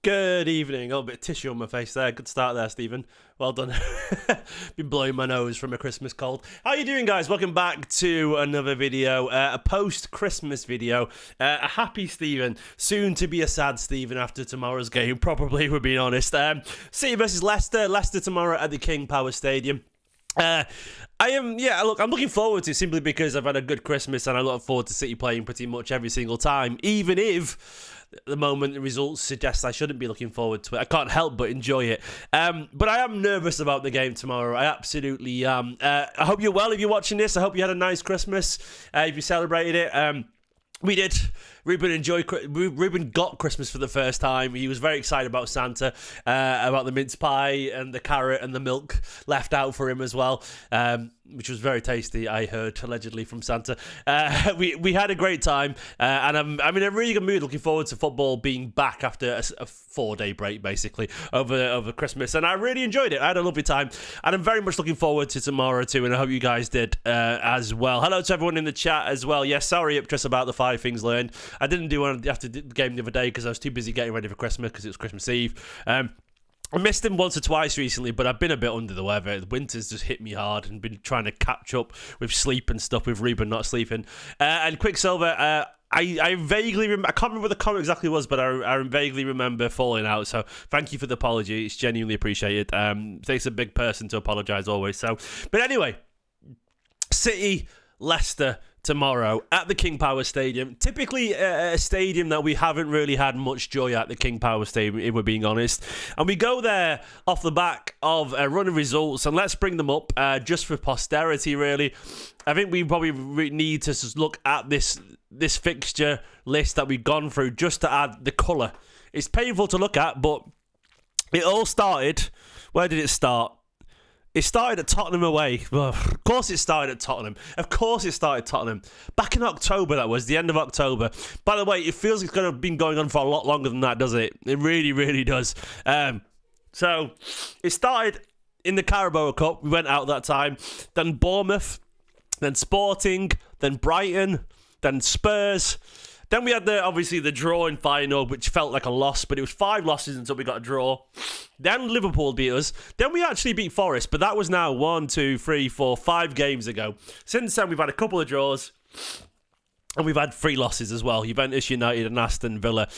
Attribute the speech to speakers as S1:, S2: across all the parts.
S1: Good evening. Oh, a bit of tissue on my face there. Good start there, Stephen. Well done. Been blowing my nose from a Christmas cold. How you doing, guys? Welcome back to another video, a post-Christmas video. A happy Stephen, soon to be a sad Stephen after tomorrow's game, probably, we're being honest. City versus Leicester. Leicester tomorrow at the King Power Stadium. I'm looking forward to it simply because I've had a good Christmas and I look forward to City playing pretty much every single time, even if at the moment the results suggest I shouldn't be looking forward to it. I can't help but enjoy it. But I am nervous about the game tomorrow. I absolutely am. I hope you're well if you're watching this. I hope you had a nice Christmas, if you celebrated it. We did. Ruben got Christmas for the first time. He was very excited about Santa, about the mince pie and the carrot and the milk left out for him as well, which was very tasty, I heard, allegedly, from Santa. We had a great time, and I'm in a really good mood, looking forward to football being back after a 4-day break, basically, over Christmas, and I really enjoyed it. I had a lovely time, and I'm very much looking forward to tomorrow too, and I hope you guys did as well. Hello to everyone in the chat as well. Yes, sorry, just about the 5 things learned. I didn't do one after the game the other day because I was too busy getting ready for Christmas because it was Christmas Eve. I missed him once or twice recently, but I've been a bit under the weather. The winter's just hit me hard and been trying to catch up with sleep and stuff with Ruben not sleeping. And Quicksilver, I vaguely remember, I can't remember what the comment exactly was, but I vaguely remember falling out. So thank you for the apology. It's genuinely appreciated. It takes a big person to apologise always. But anyway, City, Leicester tomorrow at the King Power Stadium. Typically a stadium that we haven't really had much joy at, the King Power Stadium, if we're being honest. And we go there off the back of a run of results, and let's bring them up just for posterity, really. I think we probably need to just look at this fixture list that we've gone through just to add the colour. It's painful to look at, but it all started... Where did it start? It started at Tottenham away. Well, of course it started at Tottenham. Of course it started Tottenham. Back in October, that was, the end of October. By the way, it feels like it's been going on for a lot longer than that, doesn't it? It really, really does. So, it started in the Carabao Cup. We went out that time. Then Bournemouth. Then Sporting. Then Brighton. Then Spurs. Then we had obviously the draw in final, which felt like a loss, but it was 5 losses until we got a draw. Then Liverpool beat us. Then we actually beat Forest, but that was now 5 games ago. Since then, we've had a couple of draws, and we've had 3 losses as well. Juventus, United, and Aston Villa.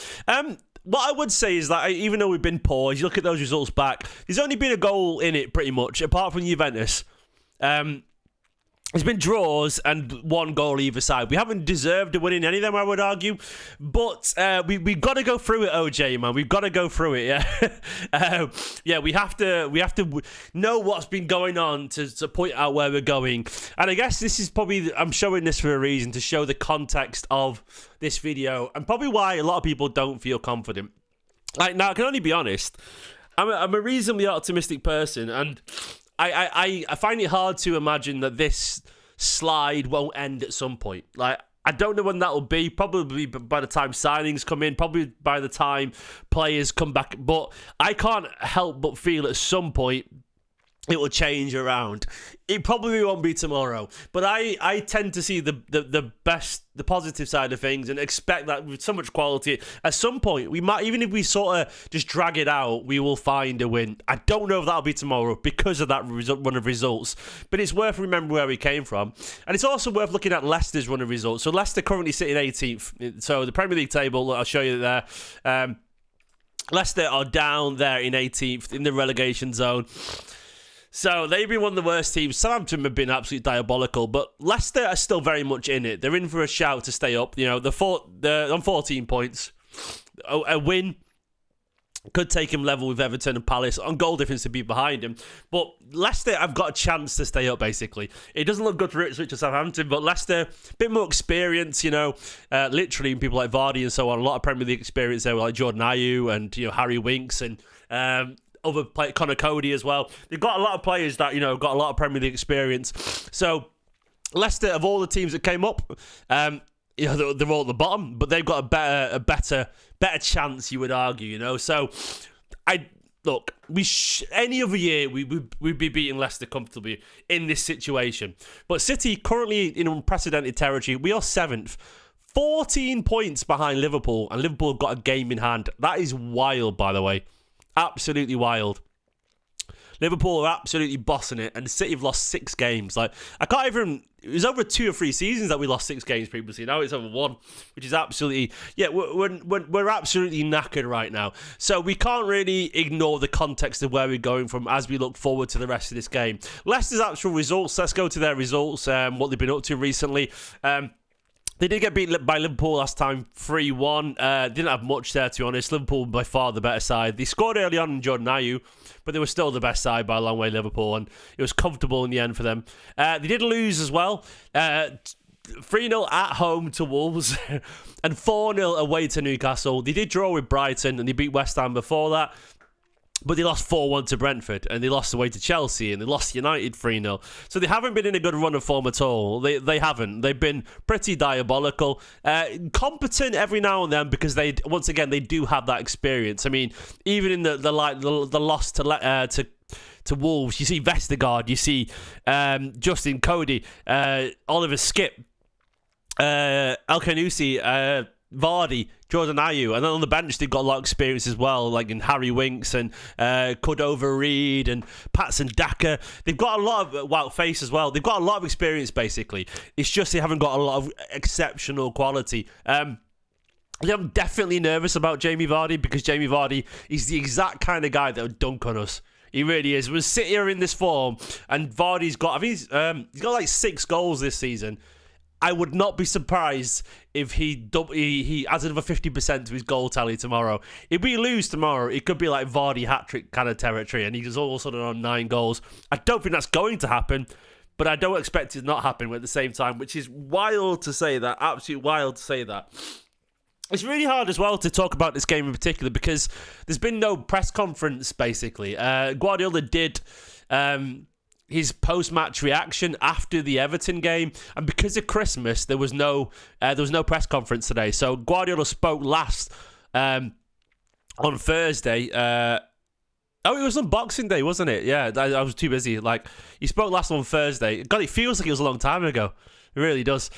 S1: What I would say is that even though we've been poor, as you look at those results back, there's only been a goal in it, pretty much, apart from Juventus. There's been draws and 1 goal either side. We haven't deserved a win in any of them, I would argue. But we've got to go through it, OJ, man. We've got to go through it, yeah. We have to know what's been going on to point out where we're going. And I guess this is probably, I'm showing this for a reason, to show the context of this video. And probably why a lot of people don't feel confident. Like, now, I can only be honest. I'm a reasonably optimistic person, and I find it hard to imagine that this slide won't end at some point. Like, I don't know when that will be. Probably by the time signings come in. Probably by the time players come back. But I can't help but feel at some point it will change around. It probably won't be tomorrow, but I tend to see the positive side of things and expect that with so much quality, at some point we might, even if we sort of just drag it out, we will find a win. I don't know if that'll be tomorrow because of that run of results, but it's worth remembering where we came from, and it's also worth looking at Leicester's run of results. So Leicester currently sitting 18th, so the Premier League table, I'll show you there. Leicester are down there in 18th in the relegation zone. So they've been one of the worst teams. Southampton have been absolutely diabolical, but Leicester are still very much in it. They're in for a shout to stay up. You know, they're on 14 points. A win could take him level with Everton and Palace on goal difference to be behind him. But Leicester have got a chance to stay up, basically. It doesn't look good for Ipswich or Southampton, but Leicester, a bit more experience, you know, literally people like Vardy and so on. A lot of Premier League experience there, like Jordan Ayew and, you know, Harry Winks and other Connor Cody as well. They've got a lot of players that, you know, got a lot of Premier League experience. So Leicester, of all the teams that came up, you know, they're all at the bottom, but they've got a better chance, you would argue, you know. So look, any other year we'd be beating Leicester comfortably in this situation. But City currently in unprecedented territory. We are 7th. 14 points behind Liverpool, and Liverpool got a game in hand. That is wild, by the way. Absolutely wild. Liverpool are absolutely bossing it, and City have lost 6 games. Like, I can't even... It was over 2 or 3 seasons that we lost 6 games previously. Now it's over 1, which is absolutely... Yeah, we're absolutely knackered right now. So we can't really ignore the context of where we're going from as we look forward to the rest of this game. Leicester's actual results. Let's go to their results, what they've been up to recently. They did get beaten by Liverpool last time, 3-1. Didn't have much there, to be honest. Liverpool, by far, the better side. They scored early on in Jordan Ayew, but they were still the best side by a long way, Liverpool, and it was comfortable in the end for them. They did lose as well. 3-0 at home to Wolves and 4-0 away to Newcastle. They did draw with Brighton, and they beat West Ham before that. But they lost 4-1 to Brentford, and they lost away to Chelsea, and they lost United 3-0. So they haven't been in a good run of form at all. They haven't. They've been pretty diabolical. Competent every now and then, because they do have that experience. I mean, even in the loss to Wolves, you see Vestergaard, you see Justin Cody, Oliver Skip, El-Khanouzi, Vardy, Jordan Ayew, and then on the bench they've got a lot of experience as well, like in Harry Winks and Cordova-Reid and Patson Daka. They've got a lot of Wout Face as well. They've got a lot of experience, basically. It's just they haven't got a lot of exceptional quality. I'm definitely nervous about Jamie Vardy, because Jamie Vardy is the exact kind of guy that would dunk on us. He really is. We're sitting here in this form, and Vardy's got, I think he's got like 6 goals this season. I would not be surprised if he adds another 50% to his goal tally tomorrow. If we lose tomorrow, it could be like Vardy hat-trick kind of territory, and he's all of a sudden on 9 goals. I don't think that's going to happen, but I don't expect it to not happen at the same time, which is wild to say that. Absolutely wild to say that. It's really hard as well to talk about this game in particular, because there's been no press conference, basically. Guardiola did... his post-match reaction after the Everton game, and because of Christmas, there was no press conference today. So Guardiola spoke last on Thursday. It was on Boxing Day, wasn't it? Yeah, I was too busy. Like, he spoke last on Thursday. God, it feels like it was a long time ago. It really does.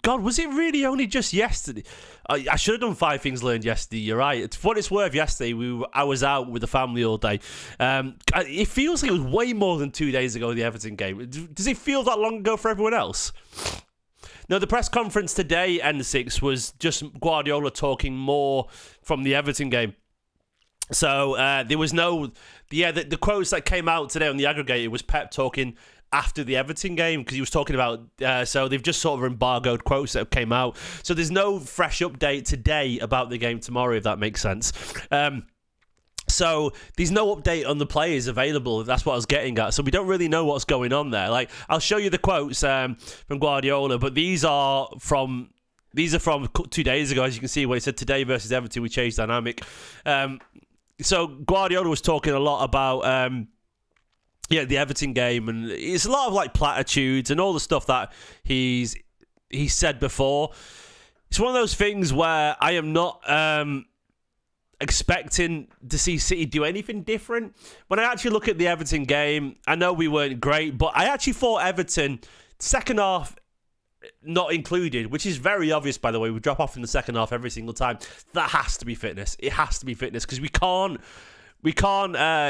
S1: God, was it really only just yesterday? I should have done 5 things learned yesterday. You're right. For what it's worth, yesterday I was out with the family all day. It feels like it was way more than 2 days ago, the Everton game. Does it feel that long ago for everyone else? No, the press conference today, N6, was just Guardiola talking more from the Everton game. So there was no... the quotes that came out today on the aggregator was Pep talking after the Everton game, because he was talking about... so they've just sort of embargoed quotes that came out. So there's no fresh update today about the game tomorrow, if that makes sense. So there's no update on the players available. That's what I was getting at. So we don't really know what's going on there. Like, I'll show you the quotes from Guardiola, but these are from 2 days ago, as you can see, where he said today versus Everton, we changed dynamic. So Guardiola was talking a lot about the Everton game, and it's a lot of like platitudes and all the stuff that he said before. It's one of those things where I am not expecting to see City do anything different. When I actually look at the Everton game, I know we weren't great, but I actually thought Everton, second half not included, which is very obvious, by the way. We drop off in the second half every single time. That has to be fitness. It has to be fitness, because we can't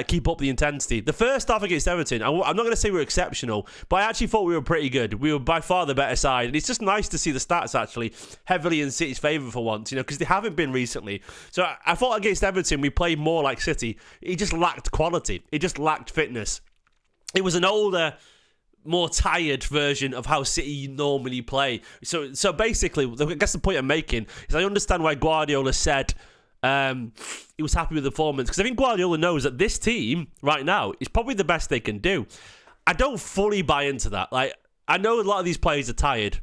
S1: keep up the intensity. The first half against Everton, I'm not going to say we were exceptional, but I actually thought we were pretty good. We were by far the better side, and it's just nice to see the stats actually heavily in City's favour for once, because they haven't been recently. So I thought against Everton we played more like City. It just lacked quality. It just lacked fitness. It was an older, more tired version of how City normally play. So basically, I guess the point I'm making is I understand why Guardiola said he was happy with the performance, because I think Guardiola knows that this team right now is probably the best they can do. I don't fully buy into that. Like, I know a lot of these players are tired,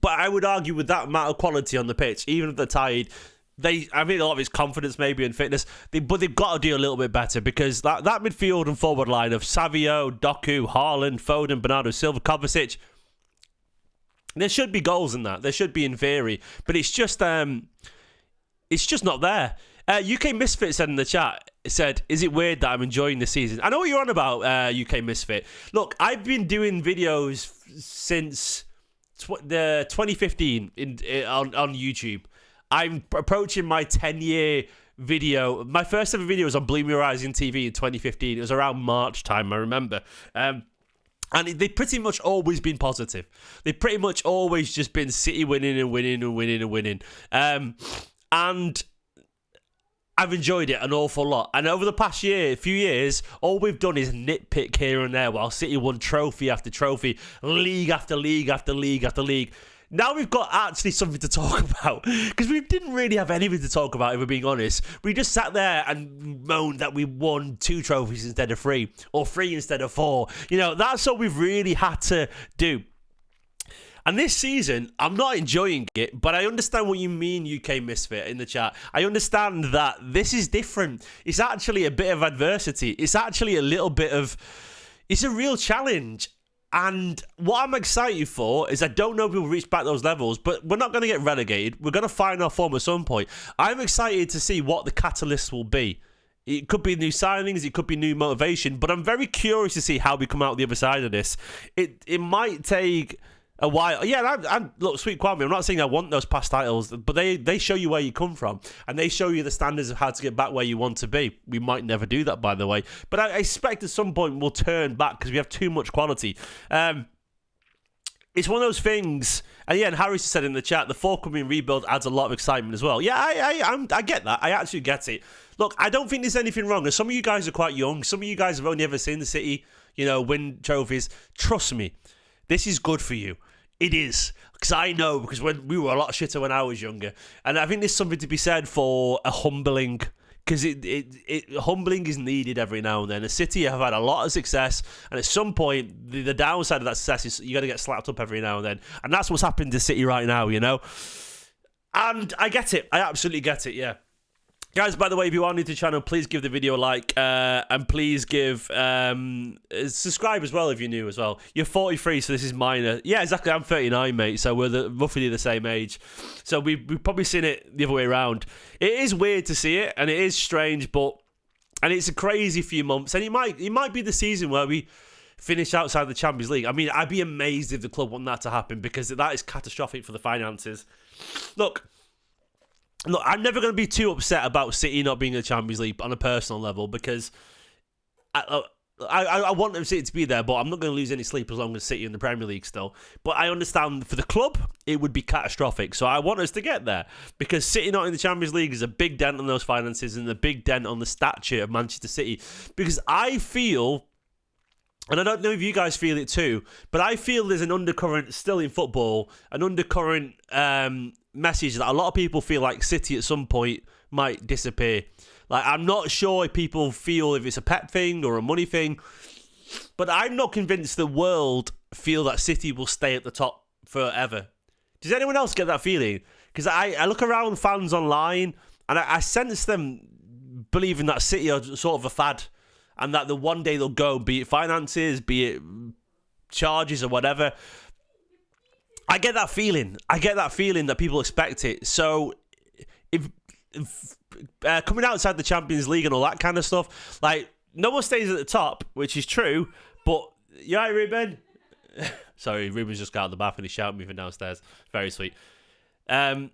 S1: but I would argue with that amount of quality on the pitch, even if they're tired, I mean, a lot of it's confidence maybe and fitness, but they've got to do a little bit better, because that midfield and forward line of Savio, Doku, Haaland, Foden, Bernardo Silva, Kovacic, there should be goals in that. There should be in theory, but it's just not there. UK Misfit said in the chat, is it weird that I'm enjoying the season? I know what you're on about, UK Misfit. Look, I've been doing videos since the 2015 on YouTube. I'm approaching my 10-year video. My first ever video was on Blue Horizon TV in 2015. It was around March time, I remember. And they've pretty much always been positive. They've pretty much always just been City winning and winning and winning and winning. And I've enjoyed it an awful lot. And over the past few years, all we've done is nitpick here and there while City won trophy after trophy, league after league after league after league. Now we've got actually something to talk about, because we didn't really have anything to talk about, if we're being honest. We just sat there and moaned that we won 2 trophies instead of 3, or 3 instead of 4. You know, that's what we've really had to do. And this season, I'm not enjoying it, but I understand what you mean, UK Misfit, in the chat. I understand that this is different. It's actually a bit of adversity. It's actually a little bit of... It's a real challenge. And what I'm excited for is I don't know if we'll reach back those levels, but we're not going to get relegated. We're going to find our form at some point. I'm excited to see what the catalyst will be. It could be new signings, it could be new motivation, but I'm very curious to see how we come out the other side of this. It might take a while. Yeah, look, Sweet Kwame, I'm not saying I want those past titles, but they show you where you come from, and they show you the standards of how to get back where you want to be. We might never do that, by the way, but I expect at some point we'll turn back because we have too much quality. It's one of those things, and yeah, and Harris said in the chat, the forthcoming rebuild adds a lot of excitement as well. Yeah, I get that. I actually get it. Look, I don't think there's anything wrong. And some of you guys are quite young. Some of you guys have only ever seen the City, win trophies. Trust me, this is good for you. It is. Because I know, because when we were a lot shitter when I was younger. And I think there's something to be said for a humbling, because humbling is needed every now and then. The City have had a lot of success, and at some point, the downside of that success is you got to get slapped up every now and then. And that's what's happened to City right now, And I get it. I absolutely get it, yeah. Guys, by the way, if you are new to the channel, please give the video a like, and please give subscribe as well if you're new as well. You're 43, so this is minor. Yeah, exactly. I'm 39, mate, so we're roughly the same age. So we've probably seen it the other way around. It is weird to see it, and it is strange, and it's a crazy few months. And it might be the season where we finish outside the Champions League. I mean, I'd be amazed if the club want that to happen, because that is catastrophic for the finances. Look, I'm never going to be too upset about City not being in the Champions League on a personal level, because I want City to be there, but I'm not going to lose any sleep as long as City in the Premier League still. But I understand for the club, it would be catastrophic. So I want us to get there, because City not in the Champions League is a big dent on those finances and a big dent on the stature of Manchester City. Because I feel, and I don't know if you guys feel it too, but I feel there's an undercurrent still in football, an undercurrent message that a lot of people feel like City at some point might disappear. Like, I'm not sure if people feel if it's a pet thing or a money thing, but I'm not convinced the world feel that City will stay at the top forever. Does anyone else get that feeling? Because I look around fans online, and I sense them believing that City are sort of a fad, and that the one day they'll go, be it finances, be it charges or whatever. I get that feeling. That people expect it. So, if coming outside the Champions League and all that kind of stuff, like, no one stays at the top, which is true, but, you all right, Ruben? Sorry, Ruben's just got out of the bath and he's shouting me from downstairs. Very sweet. And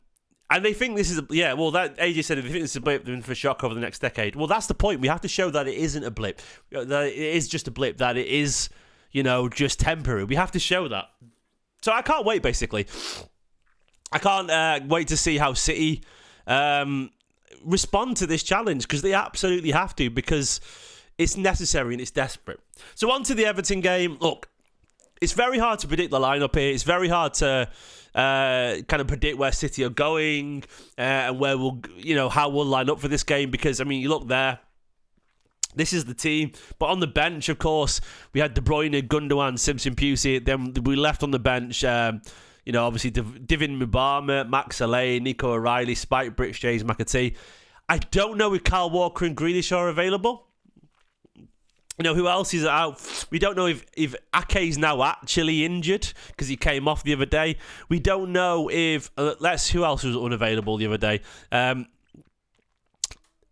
S1: they think this is that AJ said, if they think this is a blip, then for shock over the next decade. Well, that's the point. We have to show that it isn't a blip. That it is just a blip. That it is, just temporary. We have to show that. So I can't wait, basically. I can't wait to see how City respond to this challenge, because they absolutely have to, because it's necessary and it's desperate. So on to the Everton game. Look, it's very hard to predict the lineup here. It's very hard to kind of predict where City are going and where how we'll line up for this game, because, I mean, you look there. This is the team. But on the bench, of course, we had De Bruyne, Gundogan, Simpson, Pusey. Then we left on the bench, obviously, Divin Mubama, Max Alay, Nico O'Reilly, Spike Bricks, James McAtee. I don't know if Kyle Walker and Grealish are available. Who else is out? We don't know if Ake's now actually injured, because he came off the other day. We don't know if... who else was unavailable the other day?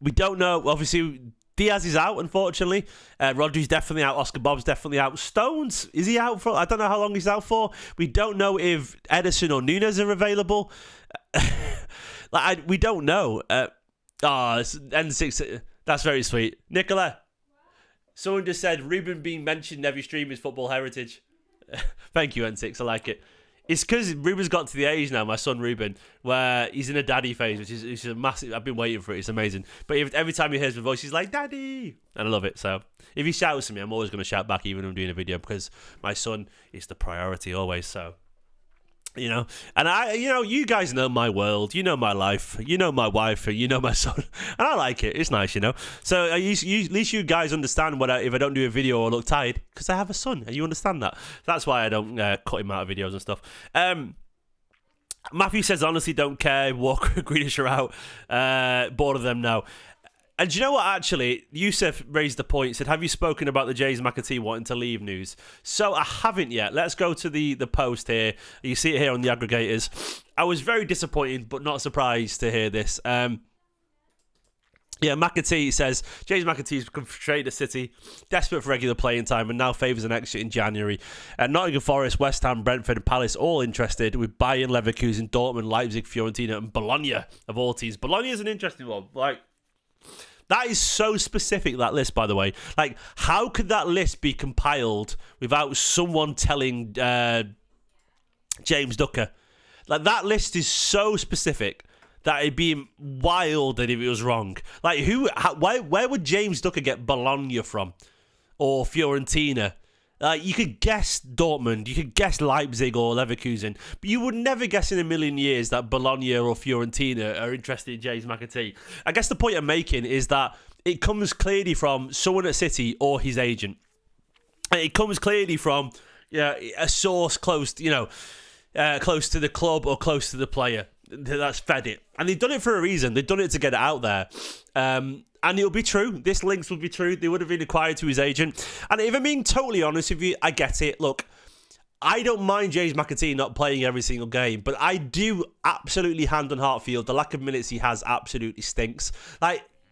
S1: We don't know. Obviously, Diaz is out, unfortunately. Rodri's definitely out. Oscar Bob's definitely out. Stones, is he out for? I don't know how long he's out for. We don't know if Edison or Nunes are available. We don't know. It's N6. That's very sweet. Nicola, someone just said Ruben being mentioned in every stream is football heritage. Thank you, N6. I like it. It's because Ruben's got to the age now, my son Ruben, where he's in a daddy phase, which is a massive. I've been waiting for it. It's amazing. But every time he hears my voice, he's like, "Daddy," and I love it. So if he shouts at me, I'm always going to shout back, even when I'm doing a video, because my son is the priority always. So, and you guys know my world, you know my life, you know my wife, you know my son, and I like it. It's nice, So at least you guys understand if I don't do a video or look tired, because I have a son, and you understand that. That's why I don't cut him out of videos and stuff. Matthew says, honestly, don't care. Walker, Greenish are out. Bored of them now. And do you know what, actually? Yusuf raised the point, said, have you spoken about the James McAtee wanting to leave news? So I haven't yet. Let's go to the post here. You see it here on the aggregators. I was very disappointed, but not surprised to hear this. McAtee says, James McAtee's become frustrated at City, desperate for regular playing time, and now favours an exit in January. Nottingham Forest, West Ham, Brentford and Palace all interested, with Bayern, Leverkusen, Dortmund, Leipzig, Fiorentina and Bologna of all teams. Bologna is an interesting one. That is so specific, that list, by the way. How could that list be compiled without someone telling James Ducker? That list is so specific that it'd be wild if it was wrong. Where would James Ducker get Bologna from? Or Fiorentina? You could guess Dortmund, you could guess Leipzig or Leverkusen, but you would never guess in a million years that Bologna or Fiorentina are interested in James McAtee. I guess the point I'm making is that it comes clearly from someone at City or his agent. And it comes clearly from a source close to the club or close to the player that's fed it. And they've done it for a reason. They've done it to get it out there. And it'll be true. This links will be true. They would have been acquired to his agent. And if I'm being totally honest with you, I get it. Look, I don't mind James McAtee not playing every single game, but I do absolutely hand on heart feel the lack of minutes he has absolutely stinks.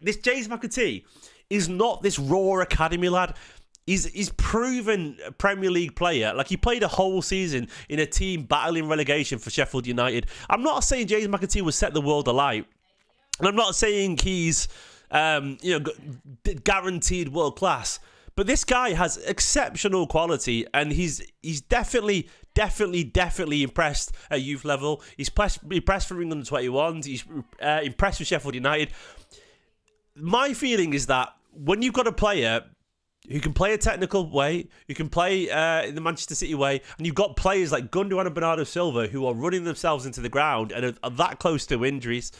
S1: This James McAtee is not this raw academy lad. He's proven Premier League player. He played a whole season in a team battling relegation for Sheffield United. I'm not saying James McAtee will set the world alight. And I'm not saying he's guaranteed world class, but this guy has exceptional quality, and he's definitely impressed at youth level. He's impressed for England 21s. He's impressed with Sheffield United. My feeling is that when you've got a player who can play a technical way, who can play in the Manchester City way, and you've got players like Gundogan and Bernardo Silva who are running themselves into the ground and are that close to injuries,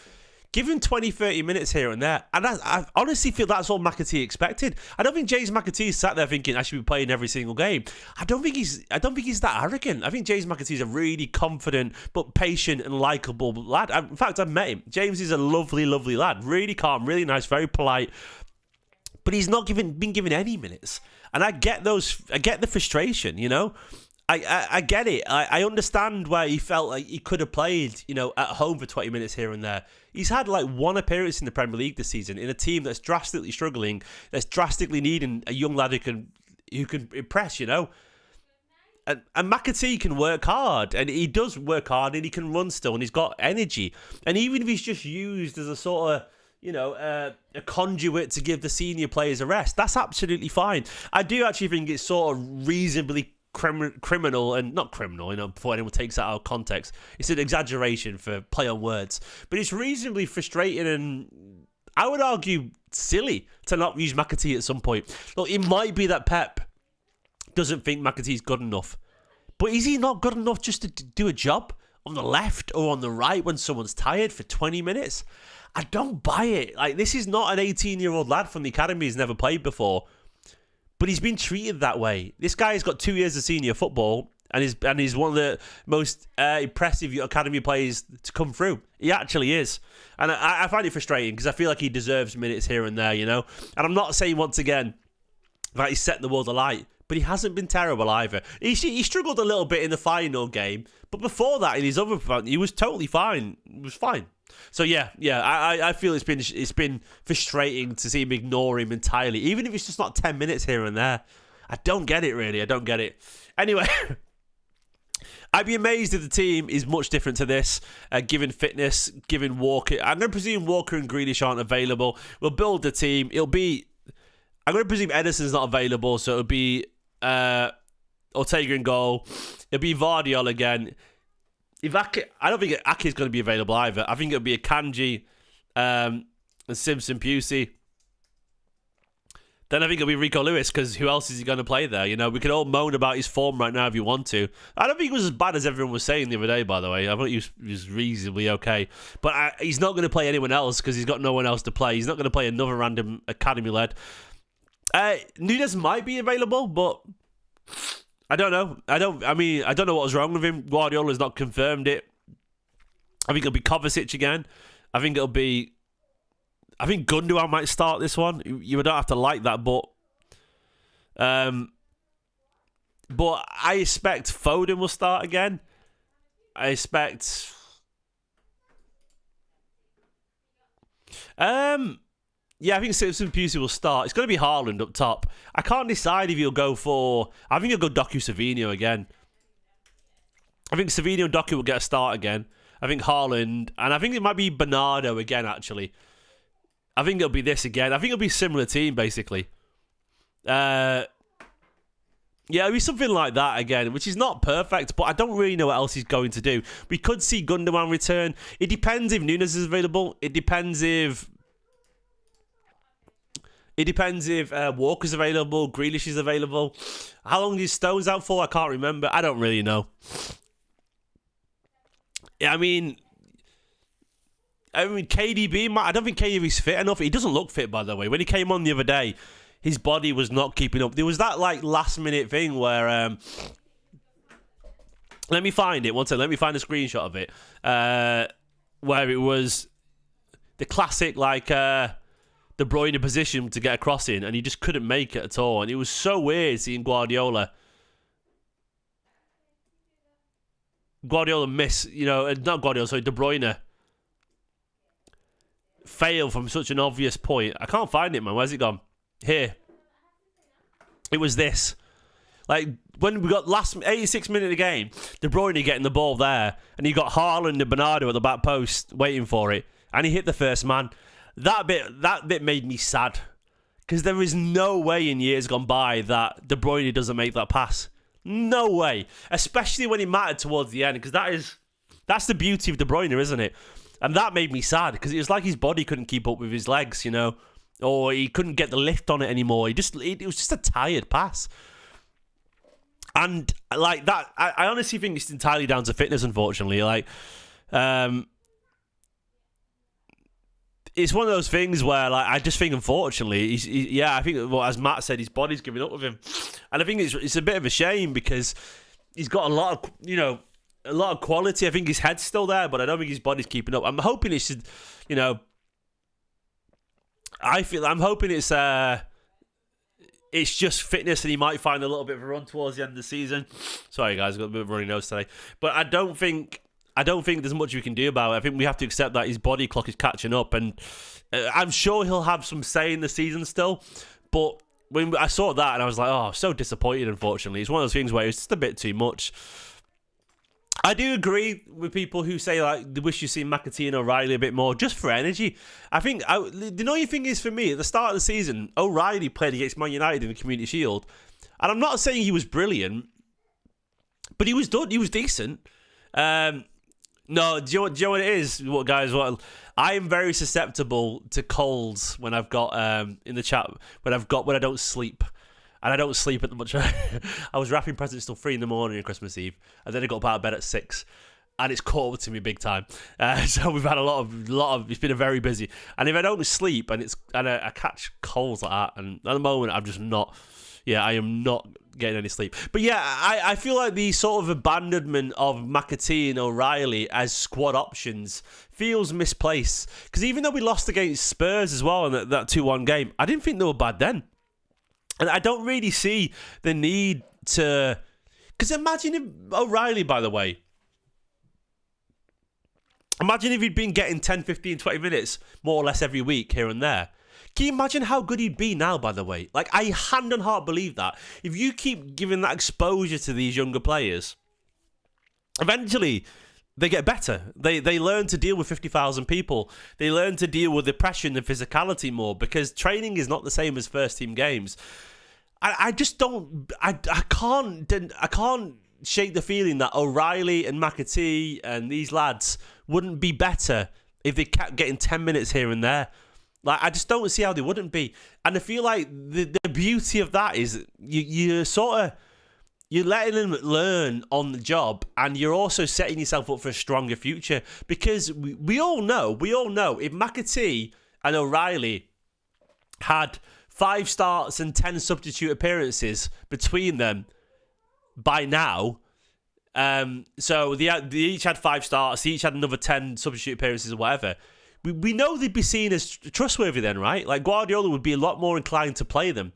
S1: give him 20, 30 minutes here and there. And I honestly feel that's all McAtee expected. I don't think James McAtee sat there thinking I should be playing every single game. I don't think he's that arrogant. I think James McAtee is a really confident but patient and likeable lad. In fact, I've met him. James is a lovely, lovely lad. Really calm, really nice, very polite. But he's not been given any minutes. And I get the frustration, I get it. I understand where he felt like he could have played, at home for 20 minutes here and there. He's had one appearance in the Premier League this season in a team that's drastically struggling, that's drastically needing a young lad who can impress, And McAtee can work hard, and he does work hard, and he can run still, and he's got energy. And even if he's just used as a sort of a conduit to give the senior players a rest, that's absolutely fine. I do actually think it's sort of reasonably criminal, and not criminal, before anyone takes that out of context. It's an exaggeration for play on words, but it's reasonably frustrating and I would argue silly to not use McAtee at some point. Look, it might be that Pep doesn't think McAtee's good enough, but is he not good enough just to do a job on the left or on the right when someone's tired for 20 minutes? I don't buy it. This is not an 18-year-old lad from the academy who's never played before. But he's been treated that way. This guy has got 2 years of senior football and he's one of the most impressive academy players to come through. He actually is. And I find it frustrating because I feel like he deserves minutes here and there, And I'm not saying, once again, that he's setting the world alight, but he hasn't been terrible either. He struggled a little bit in the final game, but before that, in his other performance, he was totally fine. It was fine. So yeah, I feel it's been frustrating to see him ignore him entirely, even if it's just not 10 minutes here and there. I don't get it, really. I don't get it. Anyway, I'd be amazed if the team is much different to this, given fitness, given Walker. I'm going to presume Walker and Grealish aren't available. We'll build the team. I'm going to presume Ederson's not available, so it'll be Ortega in goal. It'll be Guardiola again. I don't think Ake's going to be available either. I think it'll be a Kanji and Simpson Pusey. Then I think it'll be Rico Lewis, because who else is he going to play there? You know, we can all moan about his form right now if you want to. I don't think he was as bad as everyone was saying the other day, by the way. I thought he was reasonably okay. But he's not going to play anyone else because he's got no one else to play. He's not going to play another random academy-led. Nunes might be available, but I don't know. I don't know what was wrong with him. Guardiola's not confirmed it. I think it'll be Kovacic again. I think Gundogan might start this one. You don't have to like that, but I expect Foden will start again. I expect I think Simpson Pusey will start. It's going to be Haaland up top. I can't decide if he'll go for... I think he'll go Doku Savinho again. I think Savinho and Doku will get a start again. I think Haaland... And I think it might be Bernardo again, actually. I think it'll be this again. I think it'll be a similar team, basically. It'll be something like that again, which is not perfect, but I don't really know what else he's going to do. We could see Gundogan return. It depends if Nunes is available. It depends if Walker's available, Grealish is available. How long is Stones out for? I can't remember. I don't really know. I mean, KDB, I don't think KDB's fit enough. He doesn't look fit, by the way. When he came on the other day, his body was not keeping up. There was that last minute thing where... let me find it. One second. Let me find a screenshot of it. Where it was the classic, the Bruyne position to get a cross in, and he just couldn't make it at all. And it was so weird seeing Guardiola miss, not Guardiola, sorry, De Bruyne fail from such an obvious point. I can't find it, man. Where's it gone? Here. It was this. When we got last 86 minutes of the game, De Bruyne getting the ball there, and he got Haaland and Bernardo at the back post waiting for it, and he hit the first man. That bit made me sad, because there is no way in years gone by that De Bruyne doesn't make that pass. No way, especially when it mattered towards the end, because that's the beauty of De Bruyne, isn't it? And that made me sad, because it was like his body couldn't keep up with his legs, or he couldn't get the lift on it anymore. It was just a tired pass. And that, I honestly think it's entirely down to fitness, unfortunately. It's one of those things where, I just think, unfortunately, I think, as Matt said, his body's giving up with him, and I think it's a bit of a shame, because he's got a lot of quality. I think his head's still there, but I don't think his body's keeping up. I'm hoping it's, I'm hoping it's just fitness, and he might find a little bit of a run towards the end of the season. Sorry, guys, I've got a bit of a runny nose today, but I don't think there's much we can do about it. I think we have to accept that his body clock is catching up, and I'm sure he'll have some say in the season still. But when I saw that, and I was like, oh, so disappointed, unfortunately. It's one of those things where it's just a bit too much. I do agree with people who say, they wish you seen McClean and O'Reilly a bit more, just for energy. I think, the annoying thing is, for me, at the start of the season, O'Reilly played against Man United in the Community Shield. And I'm not saying he was brilliant, but he was decent. No, do you know what it is, guys? I am very susceptible to colds when I've got in the chat when I don't sleep, and I don't sleep at the much. I was wrapping presents till 3 a.m. on Christmas Eve, and then I got up out of bed at 6, and it's caught up to me big time. So we've had a lot of. It's been a very busy, and if I don't sleep and I catch colds like that, and at the moment I'm just not. Yeah, I am not getting any sleep. But yeah, I feel like the sort of abandonment of McClean and O'Reilly as squad options feels misplaced. Because even though we lost against Spurs as well in that 2-1 game, I didn't think they were bad then. And I don't really see the need to... Because imagine if O'Reilly, by the way... Imagine if he'd been getting 10, 15, 20 minutes, more or less every week here and there. Can you imagine how good he'd be now, by the way? Like, I hand on heart believe that. If you keep giving that exposure to these younger players, eventually they get better. They learn to deal with 50,000 people. They learn to deal with the pressure and the physicality more, because training is not the same as first team games. I just don't... I can't shake the feeling that O'Reilly and McAtee and these lads wouldn't be better if they kept getting 10 minutes here and there. Like, I just don't see how they wouldn't be. And I feel like the beauty of that is you're letting them learn on the job, and you're also setting yourself up for a stronger future. Because we all know, if McAtee and O'Reilly had 5 starts and 10 substitute appearances between them by now, so they each had 5 starts, they each had another 10 substitute appearances or whatever, we know they'd be seen as trustworthy then, right? Like, Guardiola would be a lot more inclined to play them.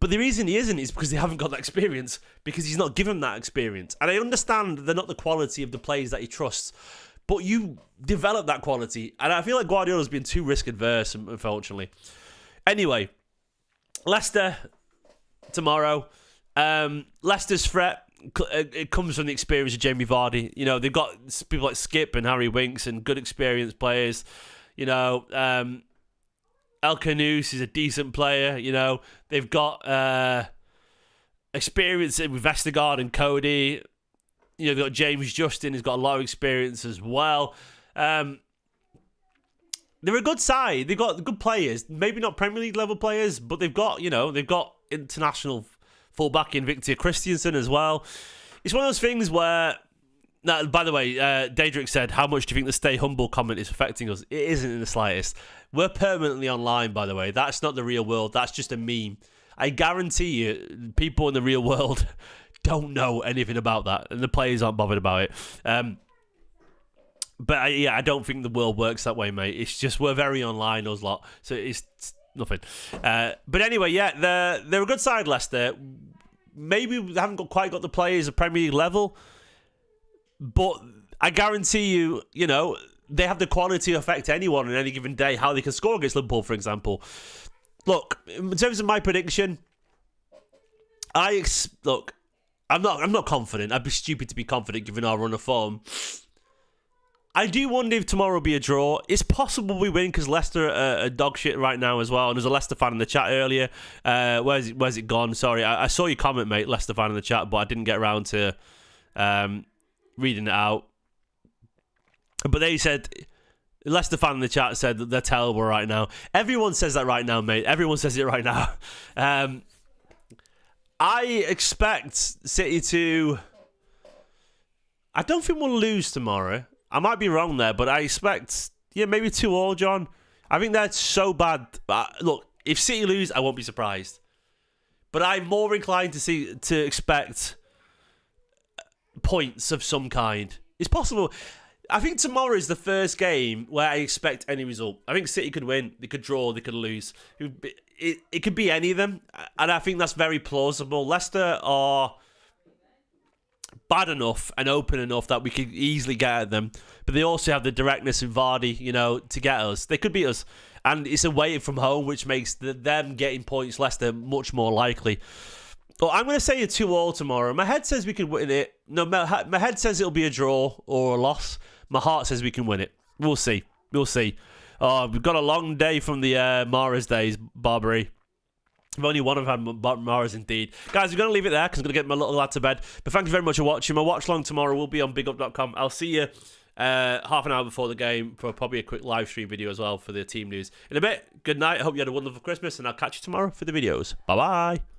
S1: But the reason he isn't is because they haven't got that experience, because he's not given that experience. And I understand they're not the quality of the players that he trusts, but you develop that quality. And I feel like Guardiola's been too risk-adverse, unfortunately. Anyway, Leicester tomorrow. Leicester's threat, it comes from the experience of Jamie Vardy. You know, they've got people like Skip and Harry Winks and good experienced players. You know, El Khanous is a decent player. You know, they've got experience with Vestergaard and Cody. You know, they've got James Justin, who's got a lot of experience as well. They're a good side. They've got good players. Maybe not Premier League level players, but they've got international fullback in Victor Christiansen as well. It's one of those things where... Now, by the way, Daedric said, how much do you think the stay humble comment is affecting us? It isn't in the slightest. We're permanently online, by the way. That's not the real world. That's just a meme. I guarantee you, people in the real world don't know anything about that, and the players aren't bothered about it. But I don't think the world works that way, mate. It's just we're very online, us lot. So it's nothing. But anyway, yeah, they're a good side, Leicester. Maybe they haven't quite got the players at Premier League level, but I guarantee you, you know, they have the quality to affect anyone on any given day. How they can score against Liverpool, for example. Look, in terms of my prediction, I'm not confident. I'd be stupid to be confident given our run of form. I do wonder if tomorrow will be a draw. It's possible we win because Leicester are dog shit right now as well. And there's a Leicester fan in the chat earlier. Where's it gone? Sorry, I saw your comment, mate, Leicester fan in the chat, but I didn't get around to reading it out. But they said, Leicester fan in the chat said that they're terrible right now. Everyone says that right now, mate. Everyone says it right now. I expect City to... I don't think we'll lose tomorrow. I might be wrong there, but I expect, maybe 2-2, John. I think that's so bad. Look, if City lose, I won't be surprised. But I'm more inclined to expect points of some kind. It's possible. I think tomorrow is the first game where I expect any result. I think City could win, they could draw, they could lose. It could be any of them, and I think that's very plausible. Leicester are bad enough and open enough that we could easily get at them, but they also have the directness in Vardy, to get us. They could beat us, and it's away from home, which makes them getting points, Leicester, much more likely. But I'm going to say a 2-2 tomorrow. My head says we can win it. No, my head says it'll be a draw or a loss. My heart says we can win it. We'll see. We'll see. Oh, we've got a long day from the Mahrez days, Barbary. I've only one of had Mahrez indeed. Guys, we're going to leave it there because I'm going to get my little lad to bed. But thank you very much for watching. My watch long tomorrow will be on bigup.com. I'll see you half an hour before the game for probably a quick live stream video as well for the team news. In a bit, good night. I hope you had a wonderful Christmas, and I'll catch you tomorrow for the videos. Bye-bye.